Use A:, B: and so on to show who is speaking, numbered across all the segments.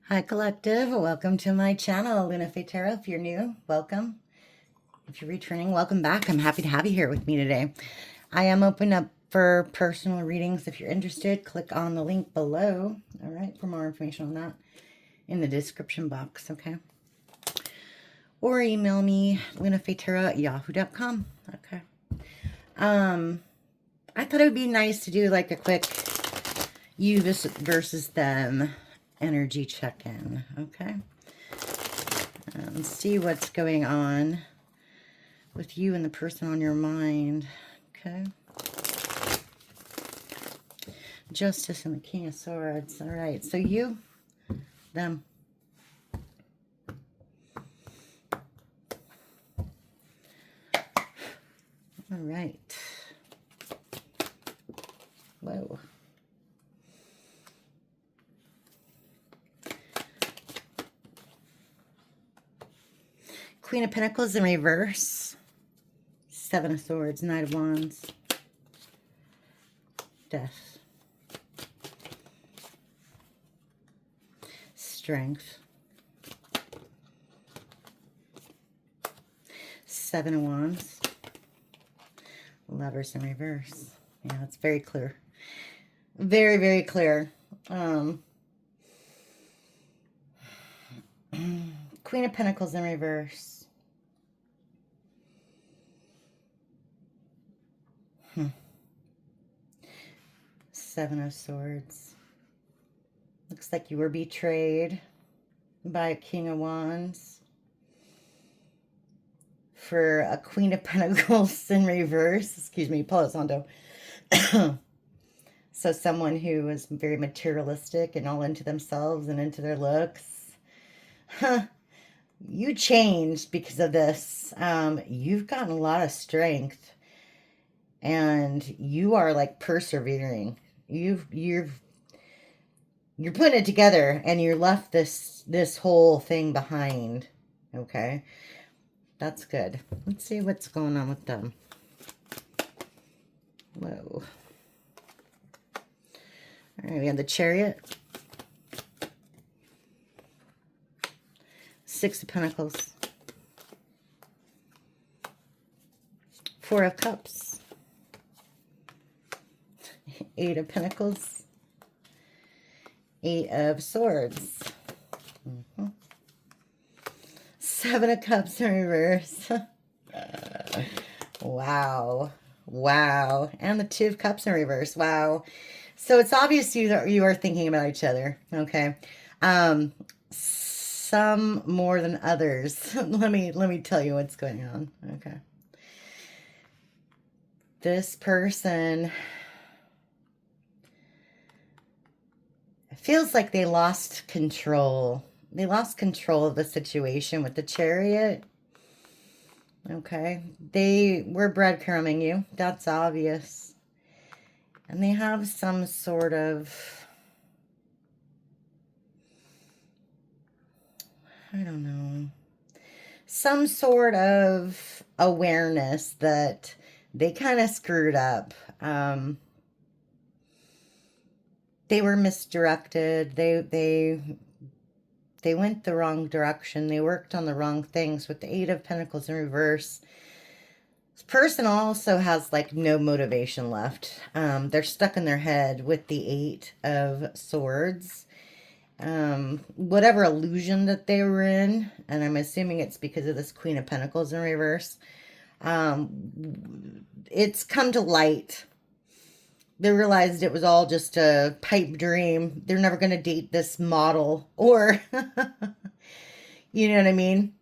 A: Hi Collective, welcome to my channel, LunaFae Tarot. If you're new, welcome. If you're returning, welcome back. I'm happy to have you here with me today. I am open up for personal readings. If you're interested, click on the link below, all right, for more information on that in the description box, okay? Or email me, lunafaetarot@yahoo.com, okay? I thought it would be nice to do like a quick you versus them energy check-in, okay? See what's going on with you and the person on your mind, okay? Justice and the King of Swords. All right, so you, them. All right. Whoa. Queen of Pentacles in reverse. Seven of Swords, Knight of Wands. Death. Strength. Seven of Wands. Lovers in reverse. Yeah, it's very clear. Very, very clear. Queen of Pentacles in reverse. Seven of Swords. Looks like you were betrayed by a King of Wands for a Queen of Pentacles in reverse. Excuse me, Palo Santo. So someone who is very materialistic and all into themselves and into their looks. You changed because of this. You've gotten a lot of strength and you are like persevering. You're putting it together and you left this whole thing behind. Okay, that's good. Let's see what's going on with them. Whoa. All right, we have the Chariot. Six of Pentacles. Four of Cups. Eight of Pentacles. Eight of Swords. Seven of Cups in reverse. Wow. Wow. And the Two of Cups in reverse. Wow. So it's obvious you are thinking about each other. Okay. Some more than others. let me tell you what's going on. Okay. This person feels like they lost control. They lost control of the situation with the Chariot. Okay. They were breadcrumbing you. That's obvious. And they have some sort of, I don't know, some sort of awareness that they kind of screwed up. They were misdirected. They went the wrong direction. They worked on the wrong things with the Eight of Pentacles in reverse. This person also has like no motivation left. They're stuck in their head with the Eight of Swords. Whatever illusion that they were in, and I'm assuming it's because of this Queen of Pentacles in reverse, it's come to light. They realized it was all just a pipe dream. They're never going to date this model or, you know what I mean?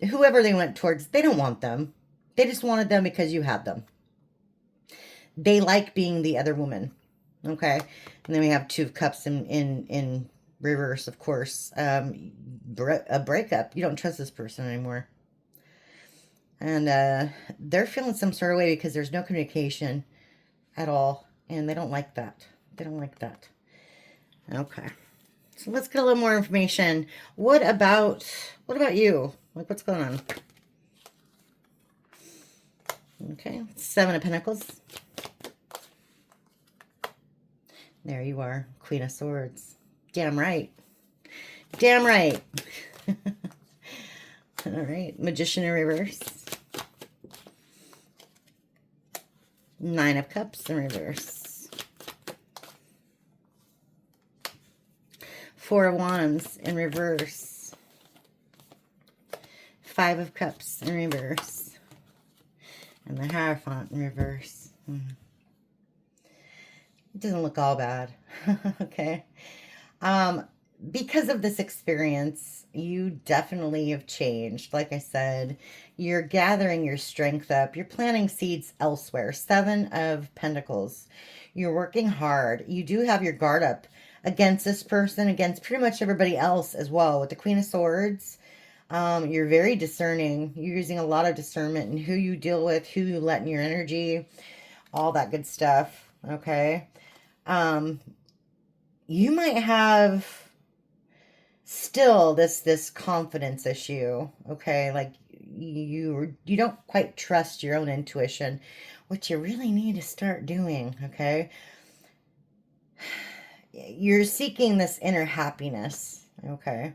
A: Whoever they went towards, they don't want them. They just wanted them because you had them. They like being the other woman. Okay. And then we have Two of Cups in reverse, of course. A breakup. You don't trust this person anymore. And they're feeling some sort of way because there's no communication at all. And they don't like that. They don't like that. Okay. So let's get a little more information. What about you? Like, what's going on? Okay. Seven of Pentacles. There you are. Queen of Swords. Damn right. Damn right. All right, Magician in reverse. Nine of Cups in reverse. Four of Wands in reverse. Five of Cups in reverse. And the Hierophant in reverse. It doesn't look all bad. Okay. Because of this experience, you definitely have changed. Like I said, you're gathering your strength up. You're planting seeds elsewhere. Seven of Pentacles. You're working hard. You do have your guard up against this person, against pretty much everybody else as well. With the Queen of Swords, you're very discerning. You're using a lot of discernment in who you deal with, who you let in your energy, all that good stuff. Okay. You might have still this confidence issue, okay? Like you don't quite trust your own intuition, which you really need to start doing, okay? You're seeking this inner happiness, okay?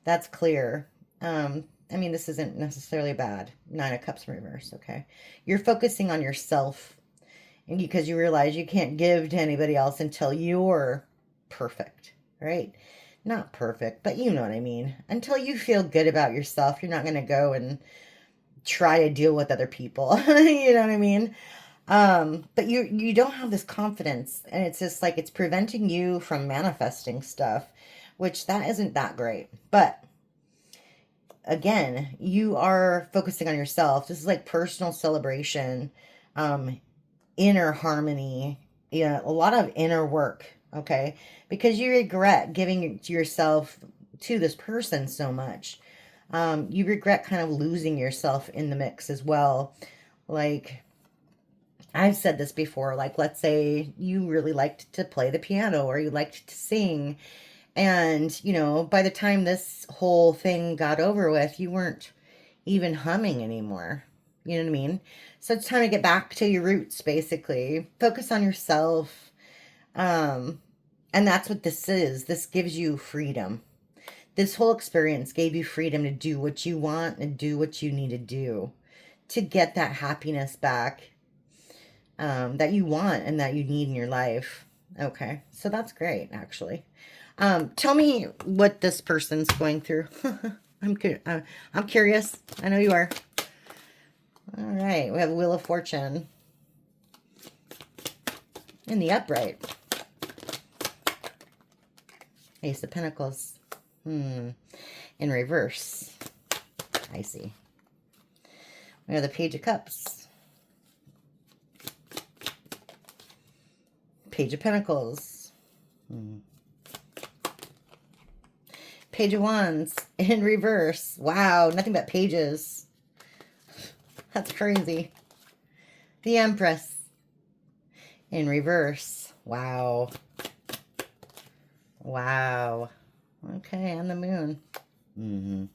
A: That's clear. I mean, this isn't necessarily bad. Nine of Cups in reverse, okay? You're focusing on yourself, and because you realize you can't give to anybody else until you're perfect, right? Not perfect, but you know what I mean. Until you feel good about yourself, you're not going to go and try to deal with other people. You know what I mean? But you don't have this confidence, and it's just like it's preventing you from manifesting stuff, which that isn't that great. But again, you are focusing on yourself. This is like personal celebration, inner harmony, yeah, a lot of inner work, okay? Because you regret giving yourself to this person so much. You regret kind of losing yourself in the mix as well. Like, I've said this before, like, let's say you really liked to play the piano or you liked to sing. And, you know, by the time this whole thing got over with, you weren't even humming anymore. You know what I mean? So it's time to get back to your roots, basically. Focus on yourself. And that's what this is. This gives you freedom. This whole experience gave you freedom to do what you want and do what you need to do to get that happiness back that you want and that you need in your life. Okay, so that's great, actually. Tell me what this person's going through. I'm curious. I know you are. All right, we have Wheel of Fortune in the upright. Ace of Pentacles. In reverse. I see. We have the Page of Cups. Page of Pentacles. Page of Wands in reverse. Wow, nothing but pages. That's crazy. The Empress in reverse. Wow. Wow. Okay, and the Moon. And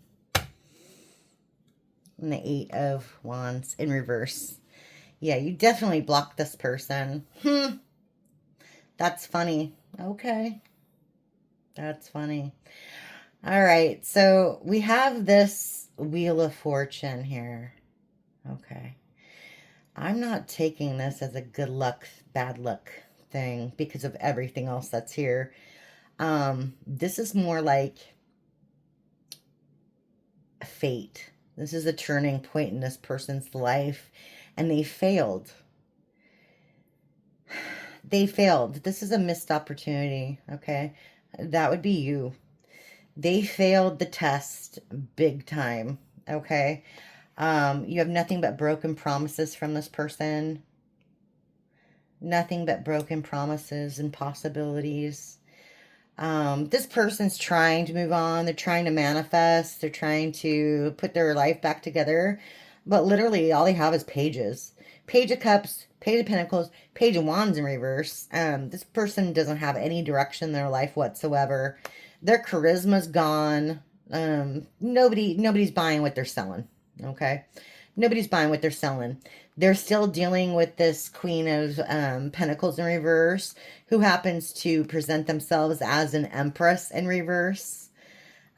A: the Eight of Wands in reverse. Yeah, you definitely blocked this person. That's funny. Okay. That's funny. All right, so we have this Wheel of Fortune here. Okay. I'm not taking this as a good luck, bad luck thing because of everything else that's here. This is more like fate. This is a turning point in this person's life, and they failed. They failed. This is a missed opportunity, okay? That would be you. They failed the test big time, okay? You have nothing but broken promises from this person. Nothing but broken promises and possibilities. This person's trying to move on. They're trying to manifest. They're trying to put their life back together. But literally, all they have is pages. Page of Cups, Page of Pentacles, Page of Wands in reverse. This person doesn't have any direction in their life whatsoever. Their charisma's gone. Nobody's buying what they're selling. Okay? Nobody's buying what they're selling. They're still dealing with this Queen of Pentacles in reverse, who happens to present themselves as an Empress in reverse.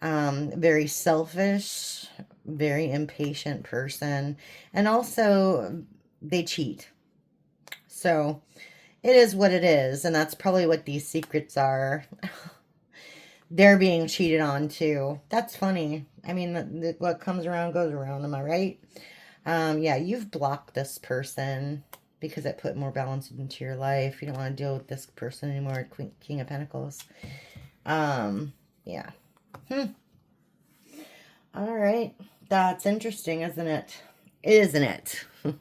A: Very selfish, very impatient person. And also, they cheat. So, it is what it is. And that's probably what these secrets are. They're being cheated on, too. That's funny. I mean, what comes around goes around. Am I right? Yeah, you've blocked this person because it put more balance into your life. You don't want to deal with this person anymore. King of Pentacles. Yeah. All right. That's interesting, isn't it? Isn't it? All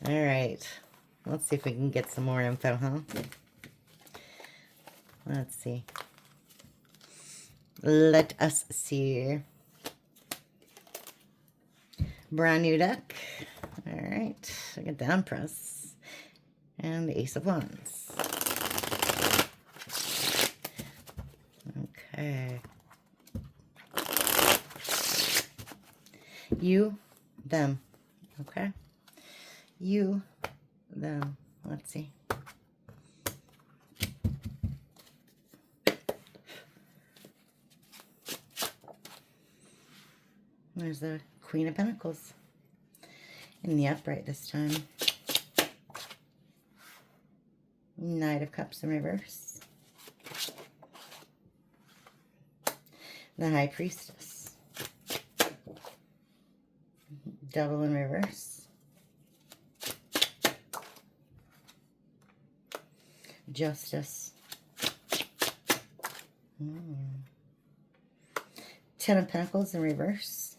A: right. Let's see if we can get some more info, huh? Let's see. Let us see. Brand new deck. All right. I get the Empress. And the Ace of Wands. Okay. You, them. Okay. You, them. Let's see. There's the Queen of Pentacles. In the upright this time. Knight of Cups in reverse. The High Priestess. Devil in reverse. Justice. Ten of Pentacles in reverse.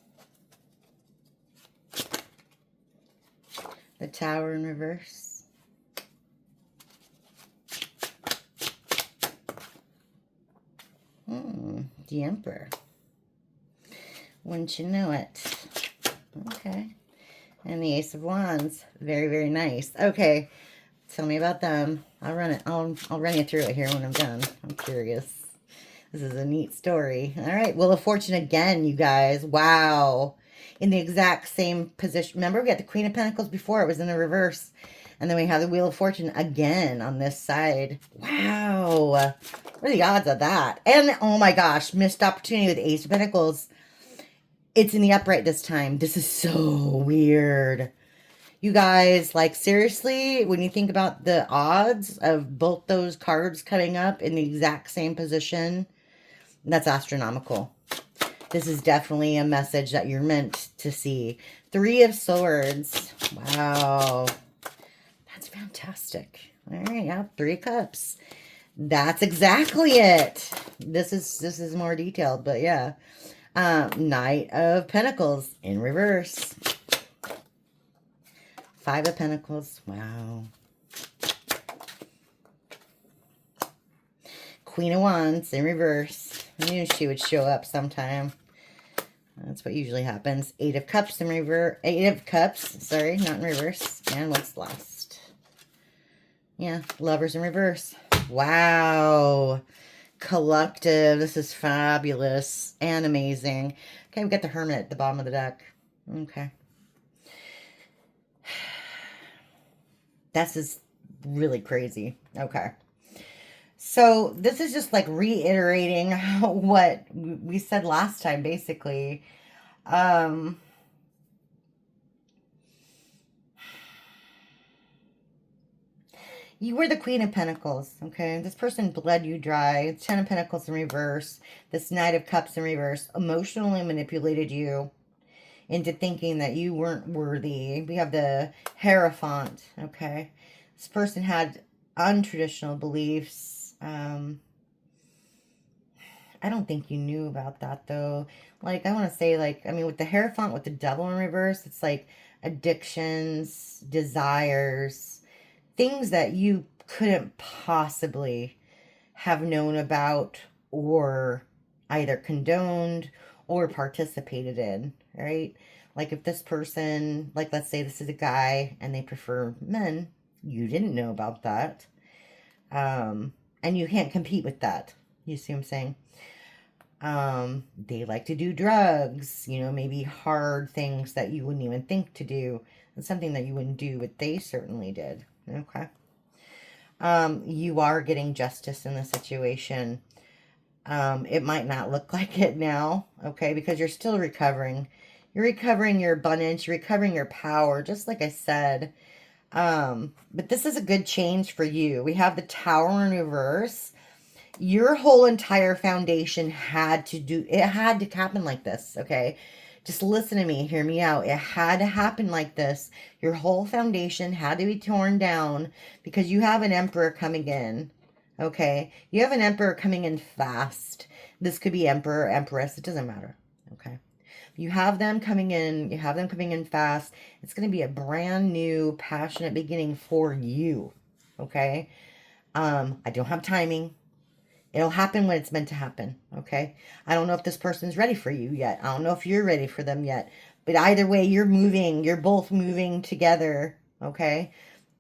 A: The Tower in reverse. The Emperor. Wouldn't you know it? Okay. And the Ace of Wands. Very, very nice. Okay. Tell me about them. I'll run it. I'll run you through it here when I'm done. I'm curious. This is a neat story. All right. Wheel of Fortune again, you guys. Wow. In the exact same position. Remember, we got the Queen of Pentacles before. It was in the reverse. And then we have the Wheel of Fortune again on this side. Wow. What are the odds of that? And, oh my gosh, missed opportunity with Ace of Pentacles. It's in the upright this time. This is so weird. You guys, like, seriously, when you think about the odds of both those cards coming up in the exact same position, that's astronomical. This is definitely a message that you're meant to see. Three of Swords. Wow. That's fantastic. All right, yeah, Three of Cups. That's exactly it. This is more detailed, but yeah. Knight of Pentacles in reverse. Five of Pentacles. Wow. Queen of Wands in reverse. I knew she would show up sometime. That's what usually happens. Eight of Cups in reverse. Eight of Cups. Sorry, not in reverse. And what's last? Yeah, Lovers in reverse. Wow. Collective. This is fabulous and amazing. Okay, we've got the Hermit at the bottom of the deck. Okay. This is really crazy. Okay. So this is just like reiterating what we said last time, basically. You were the Queen of Pentacles, okay? This person bled you dry. Ten of Pentacles in reverse. This Knight of Cups in reverse. Emotionally manipulated you into thinking that you weren't worthy. We have the Hierophant, okay? This person had untraditional beliefs. I don't think you knew about that, though. Like, I want to say, like, I mean, with the Hierophant, with the Devil in reverse, it's like addictions, desires, things that you couldn't possibly have known about or either condoned or participated in, right? Like if this person, like let's say this is a guy and they prefer men, you didn't know about that. And you can't compete with that. You see what I'm saying? They like to do drugs, you know, maybe hard things that you wouldn't even think to do. It's something that you wouldn't do, but they certainly did. Okay. You are getting justice in the situation. It might not look like it now, okay, because you're still recovering. You're recovering your abundance, you're recovering your power, just like I said. But this is a good change for you. We have the Tower in reverse. Your whole entire foundation had to happen like this, okay? Just listen to me, hear me out. It had to happen like this. Your whole foundation had to be torn down because you have an emperor coming in, okay? You have an emperor coming in fast. This could be emperor, empress, it doesn't matter, okay? You have them coming in, you have them coming in fast. It's going to be a brand new, passionate beginning for you, okay? I don't have timing. It'll happen when it's meant to happen, okay? I don't know if this person's ready for you yet. I don't know if you're ready for them yet. But either way, you're moving. You're both moving together, okay?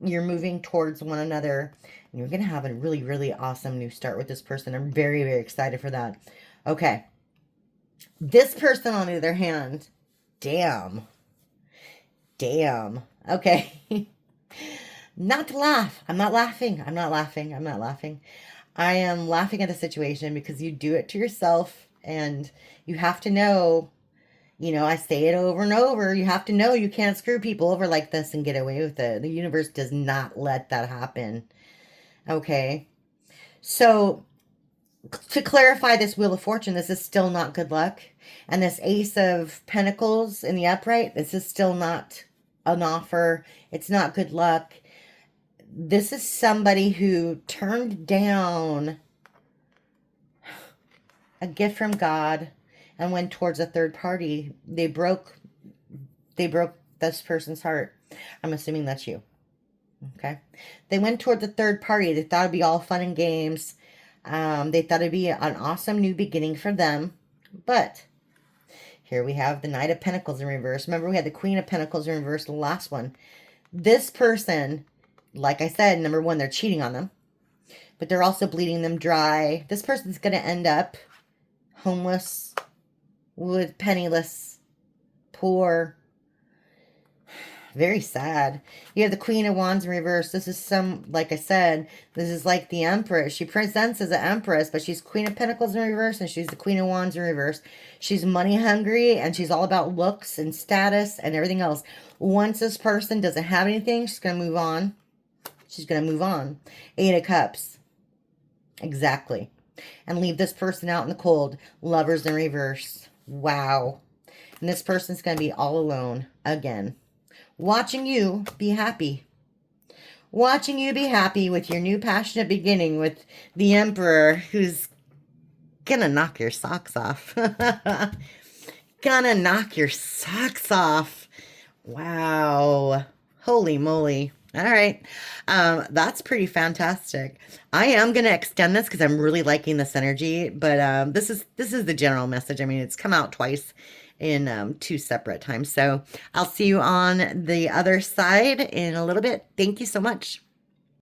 A: You're moving towards one another. And you're going to have a really, really awesome new start with this person. I'm very, very excited for that. Okay. This person, on the other hand, damn. Damn. Okay. Not to laugh. I'm not laughing. I'm not laughing. I'm not laughing. I am laughing at the situation because you do it to yourself and you have to know, you know, I say it over and over. You have to know you can't screw people over like this and get away with it. The universe does not let that happen. Okay. So to clarify this Wheel of Fortune, this is still not good luck. And this Ace of Pentacles in the upright, this is still not an offer. It's not good luck. This is somebody who turned down a gift from God and went towards a third party. They broke this person's heart. I'm assuming that's you. Okay. They went toward the third party. They thought it'd be all fun and games. They thought it'd be an awesome new beginning for them. But here we have the Knight of Pentacles in reverse. Remember, we had the Queen of Pentacles in reverse, the last one. This person, like I said, number one, they're cheating on them. But they're also bleeding them dry. This person's going to end up homeless, with penniless, poor. Very sad. You have the Queen of Wands in reverse. This is like I said, this is like the Empress. She presents as an Empress, but she's Queen of Pentacles in reverse, and she's the Queen of Wands in reverse. She's money hungry, and she's all about looks and status and everything else. Once this person doesn't have anything, she's going to move on. She's going to move on. 8 of Cups. Exactly. And leave this person out in the cold. Lovers in reverse. Wow. And this person's going to be all alone again. Watching you be happy. Watching you be happy with your new passionate beginning with the Emperor, who's gonna knock your socks off. Gonna knock your socks off. Wow. Holy moly. All right. That's pretty fantastic. I am going to extend this because I'm really liking this energy, but this is the general message. I mean, it's come out twice in 2 separate times. So I'll see you on the other side in a little bit. Thank you so much.